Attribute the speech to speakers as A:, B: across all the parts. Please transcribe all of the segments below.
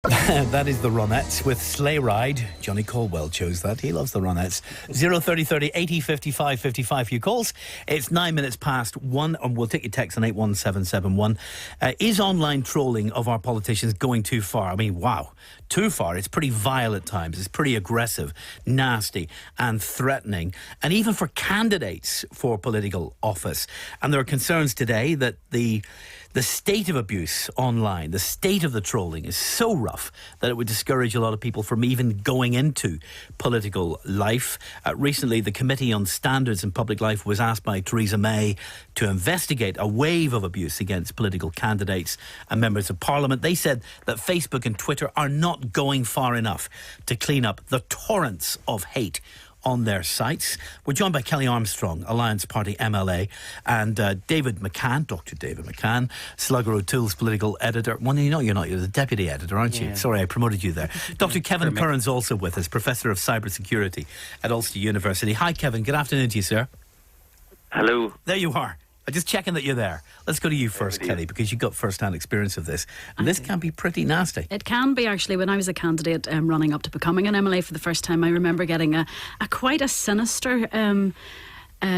A: That is the Ronettes with Sleigh Ride. Johnny Colwell chose that. He loves the Ronettes. 03030 80 55 55 for your calls. It's 9 minutes past 1, and we'll take your text on 81771. Is online trolling of our politicians going too far? I mean, wow, too far. It's pretty vile at times. It's pretty aggressive, nasty and threatening, and even for candidates for political office. And there are concerns today that the state of abuse online, the state of the trolling is so rough that it would discourage a lot of people from even going into political life. Recently, the Committee on Standards in Public Life was asked by Theresa May to investigate a wave of abuse against political candidates and members of Parliament. They said that Facebook and Twitter are not going far enough to clean up the torrents of hate on their sites. We're joined by Kellie Armstrong, Alliance Party MLA, and David McCann, Dr. David McCann, Slugger O'Toole's political editor. Well, you know you're not. You're the deputy editor, aren't you? Sorry, I promoted you there. Dr. Kevin Curran's also with us, Professor of Cybersecurity at Ulster University. Hi, Kevin. Good afternoon to you, sir.
B: Hello.
A: There you are. I'm just checking that you're there. Let's go to you first, Kellie, because you've got first-hand experience of this. And this can be pretty nasty.
C: It can be, actually. When I was a candidate running up to becoming an MLA for the first time, I remember getting a quite a sinister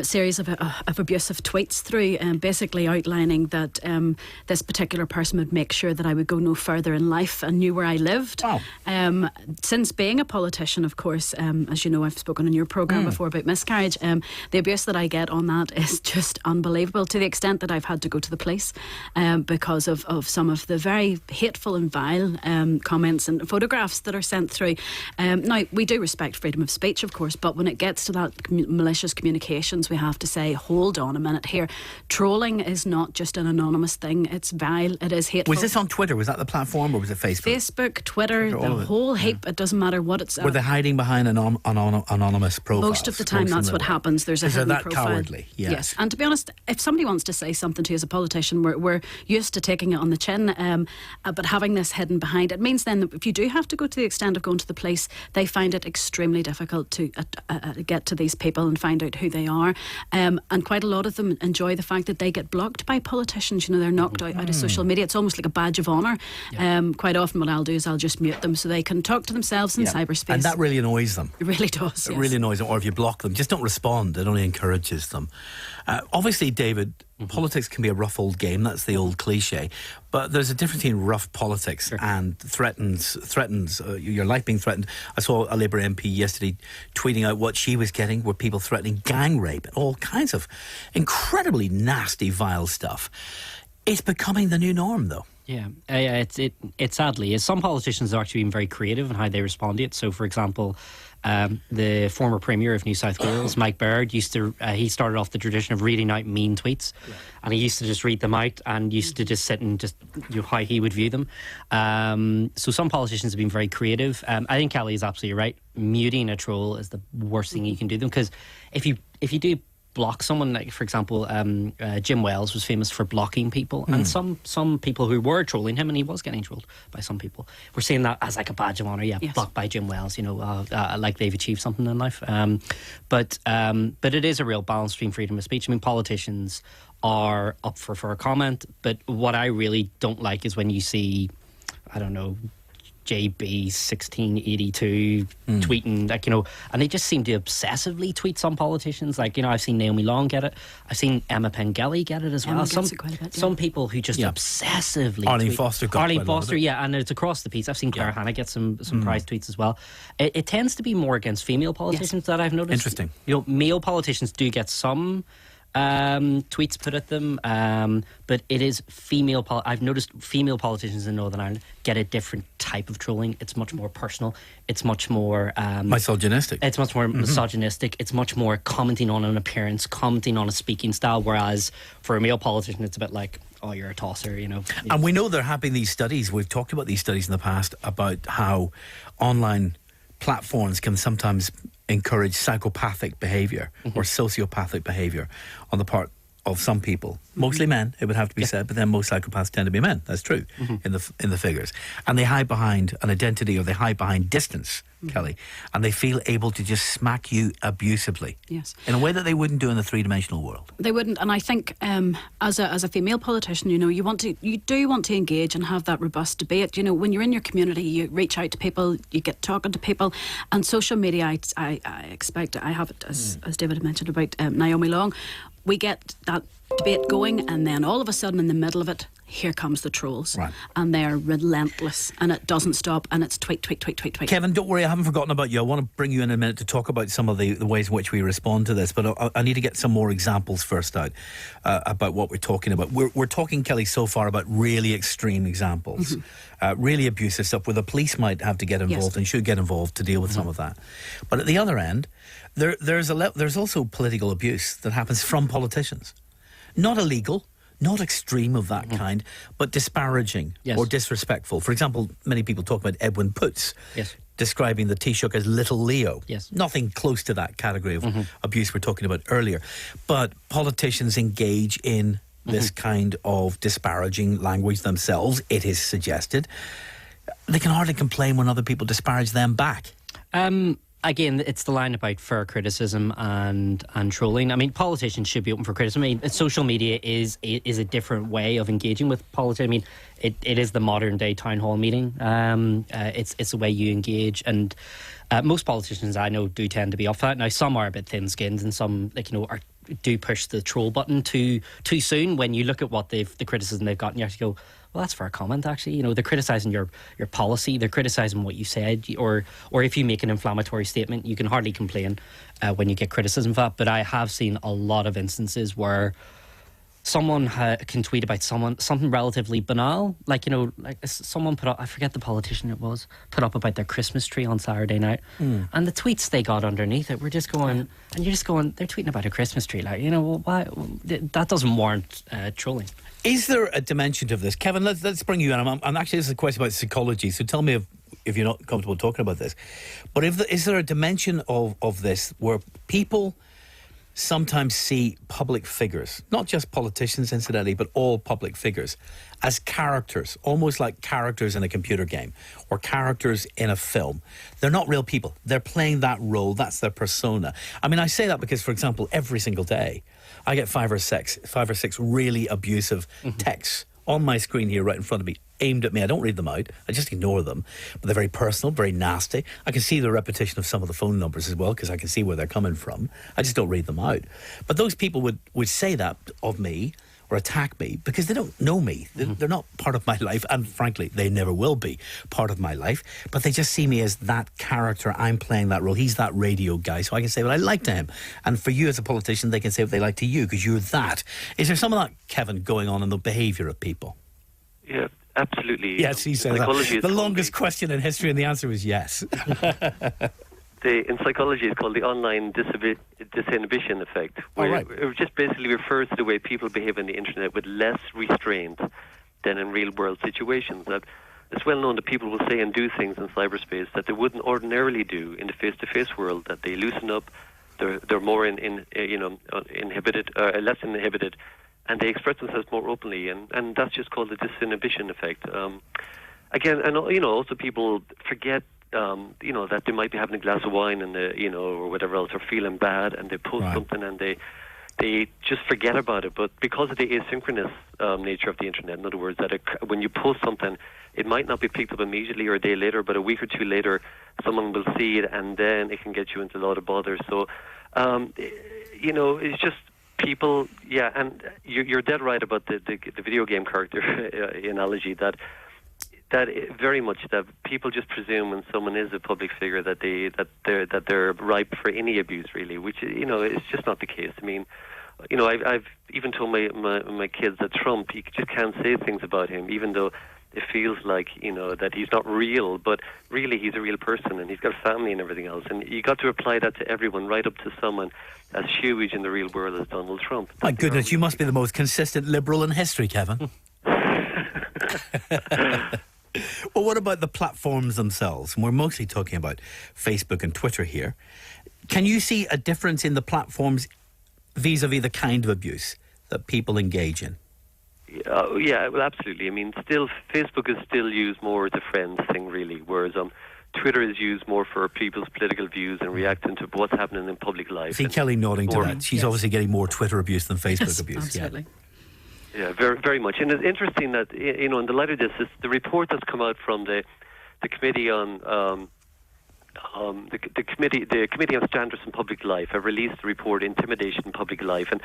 C: series of abusive tweets through, basically outlining that this particular person would make sure that I would go no further in life and knew where I lived.
A: Wow.
C: Since being a politician, of course, as you know, I've spoken on your programme before about miscarriage. The abuse that I get on that is just unbelievable, to the extent that I've had to go to the police because of some of the very hateful and vile comments and photographs that are sent through. Now, we do respect freedom of speech, of course, but when it gets to that malicious communication, we have to say, hold on a minute here. Trolling is not just an anonymous thing. It's vile. It is hateful.
A: Was this on Twitter? Was that the platform, or was it Facebook?
C: Facebook, Twitter, the whole heap. It doesn't matter what it's...
A: Were they hiding behind anonymous profiles?
C: Most of the time, that's what happens. There's a hidden
A: that
C: profile.
A: Cowardly?
C: Yes. And to be honest, if somebody wants to say something to you as a politician, we're used to taking it on the chin, but having this hidden behind it means then that if you do have to go to the extent of going to the police, they find it extremely difficult to get to these people and find out who they are. And quite a lot of them enjoy the fact that they get blocked by politicians. You know, they're knocked out of social media. It's almost like a badge of honour. Quite often what I'll do is I'll just mute them so they can talk to themselves in cyberspace.
A: And that really annoys them.
C: It really does.
A: It really annoys them. Or if you block them, just don't respond. It only encourages them. Obviously, David, politics can be a rough old game. That's the old cliche. But there's a difference between rough politics and threatens your life being threatened. I saw a Labour MP yesterday tweeting out what she was getting, were people threatening gang rape and all kinds of incredibly nasty, vile stuff. It's becoming the new norm, though.
D: Yeah, it sadly is. Some politicians are actually being very creative in how they respond to it. So, for example, the former Premier of New South Wales, Mike Baird, he started off the tradition of reading out mean tweets, and he used to just read them out and used to just sit and just how he would view them. So some politicians have been very creative. I think Kellie is absolutely right. Muting a troll is the worst thing you can do them, because if you do block someone, like for example Jim Wells was famous for blocking people, and some people who were trolling him, and he was getting trolled by some people, were seeing that as like a badge of honour. Blocked by Jim Wells, you know, like they've achieved something in life. But it is a real balance between freedom of speech. I mean, politicians are up for a comment, but what I really don't like is when you see, I don't know, JB 1682 tweeting, like, you know, and they just seem to obsessively tweet some politicians. Like, you know, I've seen Naomi Long get it. I've seen Emma Pengelly get it as well. Some people who just obsessively
A: Arlene
D: tweet.
A: Foster got
D: Arlene Foster, and it's across the piece. I've seen Claire Hanna get some prize tweets as well. It tends to be more against female politicians that I've noticed.
A: Interesting.
D: You know, male politicians do get some tweets put at them, but it is female. I've noticed female politicians in Northern Ireland get a different type of trolling. It's much more personal. It's much more
A: misogynistic.
D: It's much more misogynistic. It's much more commenting on an appearance, commenting on a speaking style. Whereas for a male politician, it's a bit like, oh, you're a tosser, you know.
A: And we know there have been these studies. We've talked about these studies in the past about how online platforms can sometimes encourage psychopathic behaviour or sociopathic behaviour on the part of some people, mostly men, it would have to be said, but then most psychopaths tend to be men. That's true in the figures. And they hide behind an identity, or they hide behind distance, Kellie, and they feel able to just smack you abusively.
C: Yes.
A: In a way that they wouldn't do in the three-dimensional world.
C: They wouldn't, and I think as a female politician, you do want to engage and have that robust debate. You know, when you're in your community, you reach out to people, you get talking to people, and social media. I expect I have it as David had mentioned about Naomi Long. We get that debate going, and then all of a sudden, in the middle of it, here comes the trolls.
A: Right.
C: And they're relentless, and it doesn't stop, and it's tweet.
A: Kevin, don't worry, I haven't forgotten about you. I want to bring you in a minute to talk about some of the ways in which we respond to this, but I need to get some more examples first out about what we're talking about. We're talking, Kellie, so far about really extreme examples, really abusive stuff where the police might have to get involved and should get involved to deal with some of that. But at the other end, there's also political abuse that happens from politicians. Not illegal, not extreme of that kind, but disparaging or disrespectful. For example, many people talk about Edwin Poots describing the Taoiseach as Little Leo.
D: Yes.
A: Nothing close to that category of abuse we're talking about earlier. But politicians engage in this kind of disparaging language themselves, it is suggested. They can hardly complain when other people disparage them back.
D: Again, it's the line about fair criticism and trolling. I mean, politicians should be open for criticism. I mean, social media is a different way of engaging with politics. I mean, it is the modern day town hall meeting. It's the way you engage, and most politicians I know do tend to be off that. Now, some are a bit thin-skinned, and some do push the troll button too soon. When you look at what the criticism they've gotten, you actually go, well, that's fair comment, actually. You know, they're criticising your policy, they're criticising what you said, or if you make an inflammatory statement, you can hardly complain when you get criticism for that. But I have seen a lot of instances where someone can tweet about something relatively banal, like someone put up, I forget the politician it was, put up about their Christmas tree on Saturday night, and the tweets they got underneath it were just going, and you're just going, they're tweeting about a Christmas tree, why? That doesn't warrant trolling.
A: Is there a dimension to this, Kevin? Let's bring you in. I'm actually, this is a question about psychology, so tell me if you're not comfortable talking about this. But is there a dimension of this where people sometimes see public figures, not just politicians incidentally, but all public figures, as characters, almost like characters in a computer game or characters in a film? They're not real people. They're playing that role. That's their persona. I mean, I say that because, for example, every single day I get five or six really abusive texts on my screen here right in front of me, aimed at me. I don't read them out. I just ignore them. But they're very personal, very nasty. I can see the repetition of some of the phone numbers as well because I can see where they're coming from. I just don't read them out. But those people would say that of me or attack me because they don't know me. They're not part of my life, and frankly, they never will be part of my life. But they just see me as that character. I'm playing that role. He's that radio guy, so I can say what I like to him. And for you as a politician, they can say what they like to you because you're that. Is there some of that, Kevin, going on in the behaviour of people?
B: Yeah, absolutely.
A: Yes, he says that. The longest question in history, and the answer was yes.
B: In psychology, it's called the online disinhibition effect, where it just basically refers to the way people behave on the internet with less restraint than in real-world situations. That it's well known that people will say and do things in cyberspace that they wouldn't ordinarily do in the face-to-face world. That they loosen up, they're more inhibited, less inhibited, and they express themselves more openly, and that's just called the disinhibition effect. Again, and also people forget. That they might be having a glass of wine and or whatever else, or feeling bad, and they post something and they just forget about it. But because of the asynchronous nature of the internet, in other words, that when you post something, it might not be picked up immediately or a day later, but a week or two later, someone will see it, and then it can get you into a lot of bother. So, it's just people. Yeah, and you're dead right about the video game character analogy that very much that people just presume when someone is a public figure that they're ripe for any abuse, really, which is just not the case. I mean, I've even told my kids that Trump, you just can't say things about him, even though it feels like that he's not real, but really he's a real person and he's got a family and everything else. And you got to apply that to everyone, right up to someone as huge in the real world as Donald Trump.
A: My goodness, you must be the most consistent liberal in history, Kevin. Well, what about the platforms themselves? And we're mostly talking about Facebook and Twitter here. Can you see a difference in the platforms vis-a-vis the kind of abuse that people engage in?
B: Yeah, well, absolutely. I mean, still, Facebook is still used more as a friends thing, really, whereas Twitter is used more for people's political views and reacting to what's happening in public life.
A: See Kellie nodding to that. She's obviously getting more Twitter abuse than Facebook abuse.
C: Absolutely.
B: Yeah, very, very much. And it's interesting that, in the light of this, is the report that's come out from the committee on the committee on standards in public life have released the report Intimidation in Public Life, and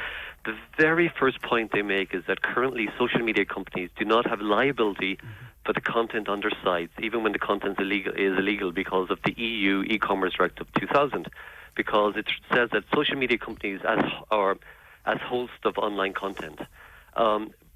B: the very first point they make is that currently social media companies do not have liability for the content on their sites, even when the content is illegal because of the EU e-commerce directive 2000, because it says that social media companies as hosts of online content.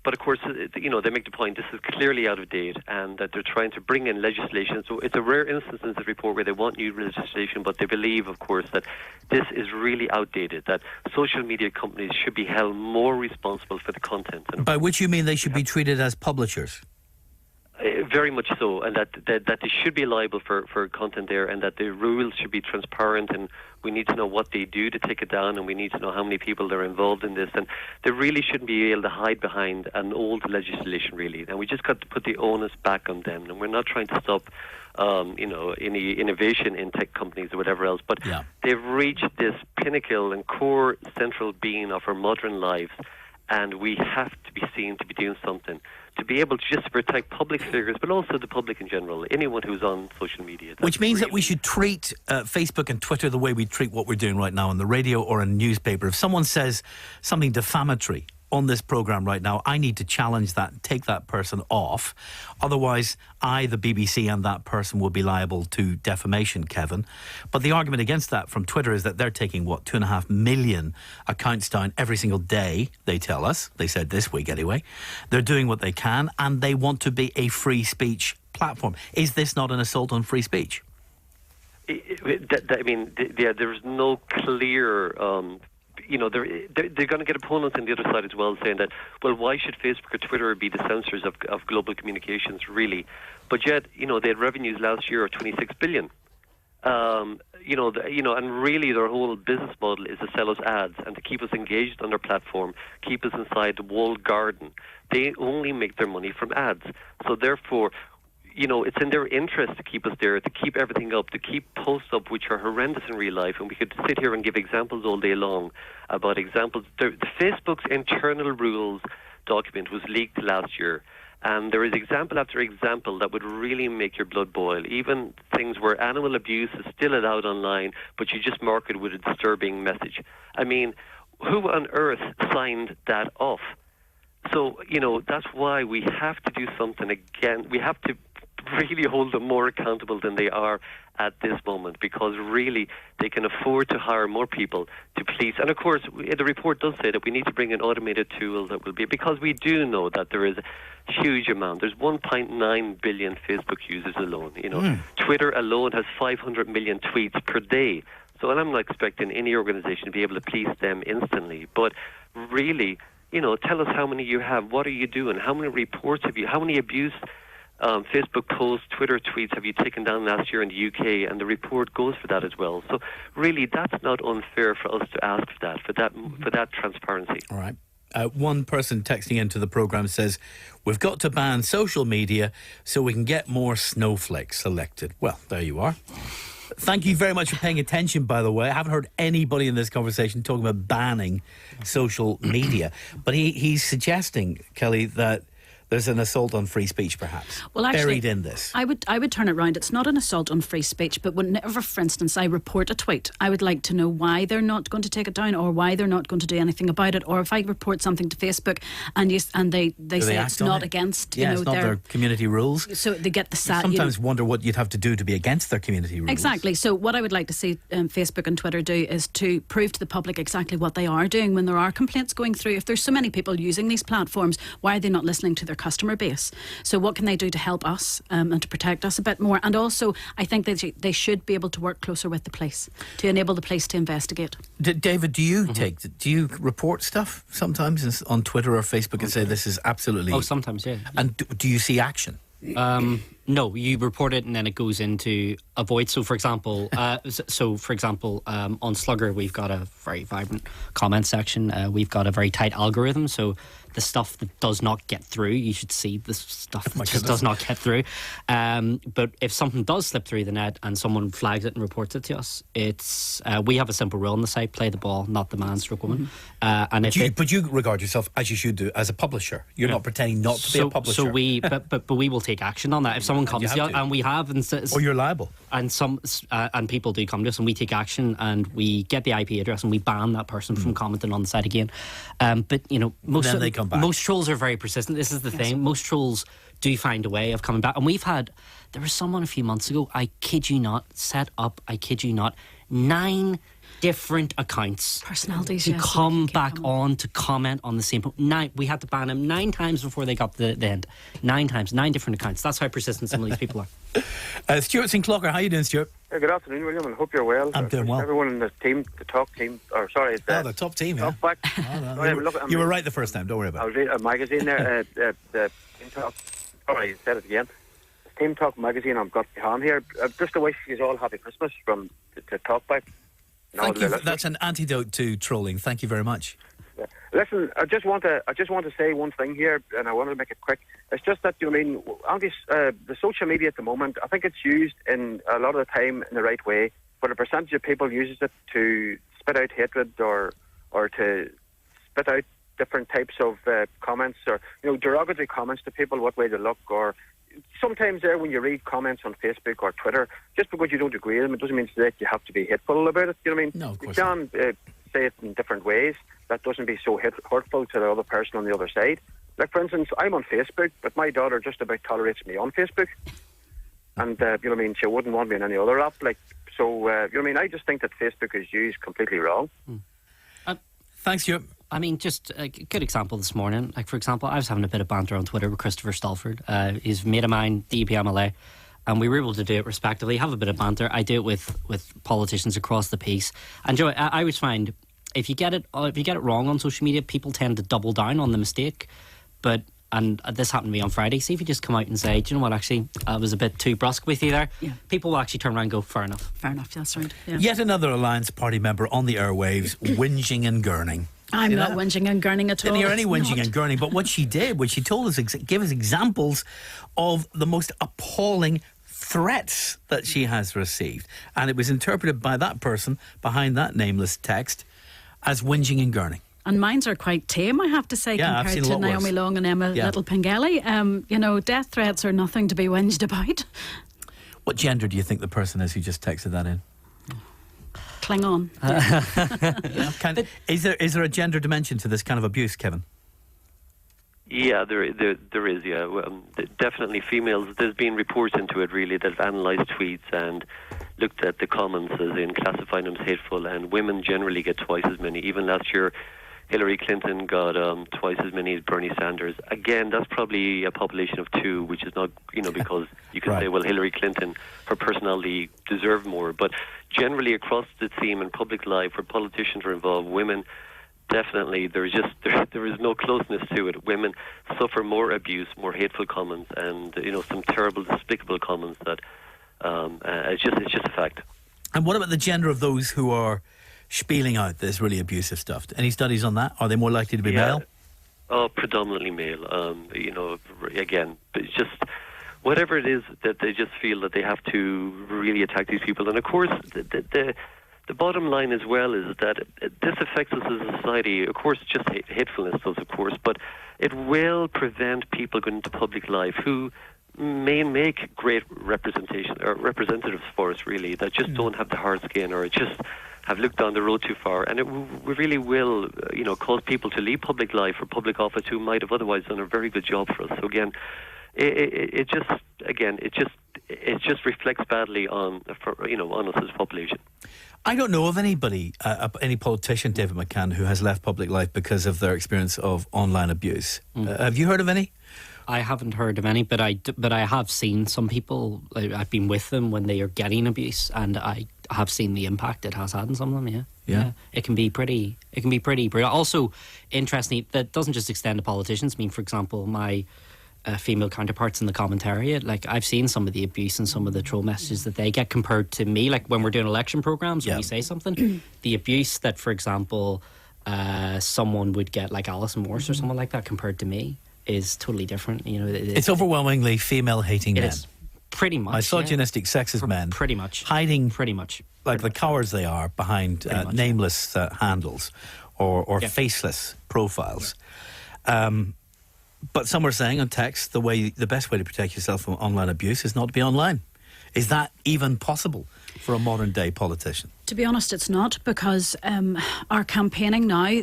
B: But of course, they make the point this is clearly out of date and that they're trying to bring in legislation. So it's a rare instance in this report where they want new legislation, but they believe, of course, that this is really outdated, that social media companies should be held more responsible for the content. And
A: by which you mean they should be treated as publishers?
B: Very much so, and that they should be liable for content there, and that the rules should be transparent, and we need to know what they do to take it down, and we need to know how many people are involved in this, and they really shouldn't be able to hide behind an old legislation, really. And we just got to put the onus back on them, and we're not trying to stop any innovation in tech companies or whatever else, but they've reached this pinnacle and core central being of our modern lives, and we have to be seen to be doing something to be able to just protect public figures, but also the public in general, anyone who's on social media.
A: Which means that we should treat Facebook and Twitter the way we treat what we're doing right now on the radio or in a newspaper. If someone says something defamatory on this programme right now, I need to challenge that and take that person off. Otherwise, I, the BBC, and that person will be liable to defamation, Kevin. But the argument against that from Twitter is that they're taking, 2.5 million accounts down every single day, they tell us. They said this week anyway. They're doing what they can, and they want to be a free speech platform. Is this not an assault on free speech?
B: There's no clear... they're going to get opponents on the other side as well saying that, well, why should Facebook or Twitter be the censors of global communications, really? But yet, they had revenues last year of 26 billion. And really their whole business model is to sell us ads and to keep us engaged on their platform, keep us inside the walled garden. They only make their money from ads. So therefore, it's in their interest to keep us there, to keep everything up, to keep posts up which are horrendous in real life. And we could sit here and give examples all day long about examples. The Facebook's internal rules document was leaked last year. And there is example after example that would really make your blood boil. Even things where animal abuse is still allowed online, but you just mark it with a disturbing message. I mean, who on earth signed that off? So, that's why we have to do something again. We have to really hold them more accountable than they are at this moment, because really they can afford to hire more people to police. And of course, the report does say that we need to bring an automated tool that will be, because we do know that there is a huge amount. There's 1.9 billion Facebook users alone. Twitter alone has 500 million tweets per day. So I'm not expecting any organization to be able to police them instantly. But really, tell us how many you have. What are you doing? How many reports have you? How many abuse Facebook posts, Twitter tweets have you taken down last year in the UK? And the report goes for that as well. So really, that's not unfair for us to ask for that transparency.
A: All right. One person texting into the programme says, we've got to ban social media so we can get more snowflakes elected. Well, there you are. Thank you very much for paying attention, by the way. I haven't heard anybody in this conversation talking about banning social media. But he's suggesting, Kellie, that there's an assault on free speech, perhaps, buried in this.
C: I would turn it around. It's not an assault on free speech, but whenever, for instance, I report a tweet, I would like to know why they're not going to take it down, or why they're not going to do anything about it. Or if I report something to Facebook and they say it's not against,
A: it's not their community rules.
C: So they get the
A: sometimes wonder what you'd have to do to be against their community rules.
C: Exactly. So what I would like to see Facebook and Twitter do is to prove to the public exactly what they are doing when there are complaints going through. If there's so many people using these platforms, why are they not listening to their customer base? So what can they do to help us and to protect us a bit more? And also, I think they should be able to work closer with the police to enable the police to investigate.
A: David, do you report stuff sometimes on Twitter or Facebook and say this is absolutely...
D: Oh, sometimes, yeah.
A: And do you see action?
D: No, you report it and then it goes into a void. So, for example, on Slugger, we've got a very vibrant comment section. We've got a very tight algorithm. So the stuff that does not get through, you should see the stuff that just does not get through. But if something does slip through the net and someone flags it and reports it to us, it's we have a simple rule on the site: play the ball, not the man stroke woman.
A: But you regard yourself, as you should do, as a publisher. You're not pretending not to be a publisher.
D: So but we will take action on that if someone comes to us, and we have,
A: or you're liable.
D: And and people do come to us, and we take action, and we get the IP address, and we ban that person from commenting on the site again. But most trolls are very persistent. This is the thing. Most trolls do find a way of coming back. And there was someone a few months ago, I kid you not, set up 9 different accounts,
C: personalities,
D: to come back on to comment on the same point. We had to ban him 9 times before they got the end. 9 times, 9 different accounts. That's how persistent some of these people are.
A: Stuart's in Clocker. How are you doing, Stuart?
E: Good afternoon, William, and hope you're well.
A: I'm doing well.
E: Everyone in the team, the top team, the
A: top team, yeah.
E: Talkback.
A: You were right the first time, don't worry about it.
E: I was reading a magazine there, the Team Talk. Sorry, I said it again. The Team Talk magazine, I've got behind here. Just to wish you all happy Christmas from to Talkback.
A: Thank you. That's an antidote to trolling. Thank you very much.
E: Yeah. Listen, I just want to say one thing here, and I want to make it quick. It's just that the social media at the moment, I think it's used in a lot of the time in the right way, but a percentage of people uses it to spit out hatred or to spit out different types of comments or derogatory comments to people, what way they look, or sometimes there when you read comments on Facebook or Twitter, just because you don't agree with them, it doesn't mean that you have to be hateful about it. You know what I mean?
A: No, of course
E: you can say it in different ways. That doesn't be so hurtful to the other person on the other side. Like, for instance, I'm on Facebook, but my daughter just about tolerates me on Facebook. And, she wouldn't want me in any other app. I just think that Facebook is used completely wrong.
A: Thanks, Stuart.
D: Just a good example this morning. Like, for example, I was having a bit of banter on Twitter with Christopher Stalford. He's a mate of mine, DUP MLA, and we were able to do it respectively, have a bit of banter. I do it with politicians across the piece. And Joe, I always find if you get it wrong on social media, people tend to double down on the mistake. And this happened to me on Friday. See if you just come out and say, do you know what, actually, I was a bit too brusque with you there. Yeah. People will actually turn around and go, fair enough.
C: Fair enough, that's right. Yeah.
A: Yet another Alliance Party member on the airwaves, whinging and gurning.
C: I'm not whinging and gurning at all.
A: Didn't hear any whinging and gurning, but what she did was she told us, gave us examples of the most appalling threats that she has received. And it was interpreted by that person behind that nameless text as whinging and gurning.
C: And mines are quite tame, I have to say, compared to Naomi Long and Emma Little Pengelly. Death threats are nothing to be whinged about.
A: What gender do you think the person is who just texted that in?
C: Klingon.
A: Is there a gender dimension to this kind of abuse, Kevin?
B: Yeah, there is. Yeah, definitely females. There's been reports into it really that have analysed tweets and looked at the comments as in classifying them as hateful, and women generally get twice as many. Even last year, Hillary Clinton got twice as many as Bernie Sanders. Again, that's probably a population of 2, which is not, because you can say, well, Hillary Clinton, her personality deserved more. But generally across the theme in public life where politicians are involved, women, definitely, there is no closeness to it. Women suffer more abuse, more hateful comments, and, some terrible, despicable comments that it's just a fact.
A: And what about the gender of those who are spieling out this really abusive stuff? Any studies on that? Are they more likely to be male?
B: Oh, predominantly male. Again, but it's just whatever it is that they just feel that they have to really attack these people. And of course, the bottom line as well is that this affects us as a society. Of course, just hatefulness does, of course, but it will prevent people going into public life who may make great representatives for us, really, that just don't have the hard skin or just have looked down the road too far, and it really will, cause people to leave public life or public office who might have otherwise done a very good job for us. So again, it just reflects badly on us as a population.
A: I don't know of anybody, any politician, David McCann, who has left public life because of their experience of online abuse. Have you heard of any?
D: I haven't heard of any, but I have seen some people. I've been with them when they are getting abuse, and I have seen the impact it has had on some of them. Yeah. It can be pretty brutal. Also, interestingly, that doesn't just extend to politicians. I mean, for example, my female counterparts in the commentariat. Like, I've seen some of the abuse and some of the troll messages that they get compared to me. Like, when we're doing election programmes, when we say something, the abuse that, for example, someone would get, like Alison Morse or someone like that, compared to me, is totally different. You know,
A: it's overwhelmingly female-hating men.
D: It is. Pretty much.
A: Misogynistic, sexist men.
D: Pretty much.
A: Hiding,
D: pretty much,
A: like the cowards they are, behind nameless handles or faceless profiles. But some are saying on text the best way to protect yourself from online abuse is not to be online. Is that even possible for a modern day politician?
C: To be honest, it's not, because our campaigning now,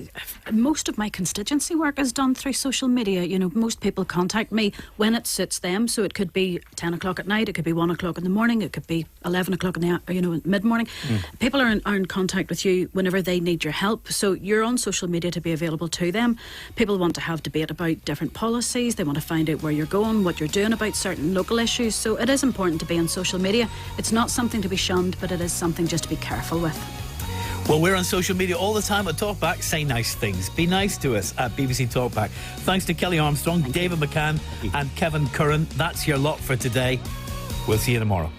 C: most of my constituency work is done through social media. You know, most people contact me when it suits them. So it could be 10 o'clock at night, it could be 1 o'clock in the morning, it could be 11 o'clock in the mid-morning. People are in contact with you whenever they need your help. So you're on social media to be available to them. People want to have debate about different policies. They want to find out where you're going, what you're doing about certain local issues. So it is important to be on social media. It's not something to be shunned, but it is something just to be careful with.
A: Well, we're on social media all the time at Talkback. Say nice things. Be nice to us at BBC Talkback. Thanks to Kellie Armstrong, David McCann and Kevin Curran. That's your lot for today. We'll see you tomorrow.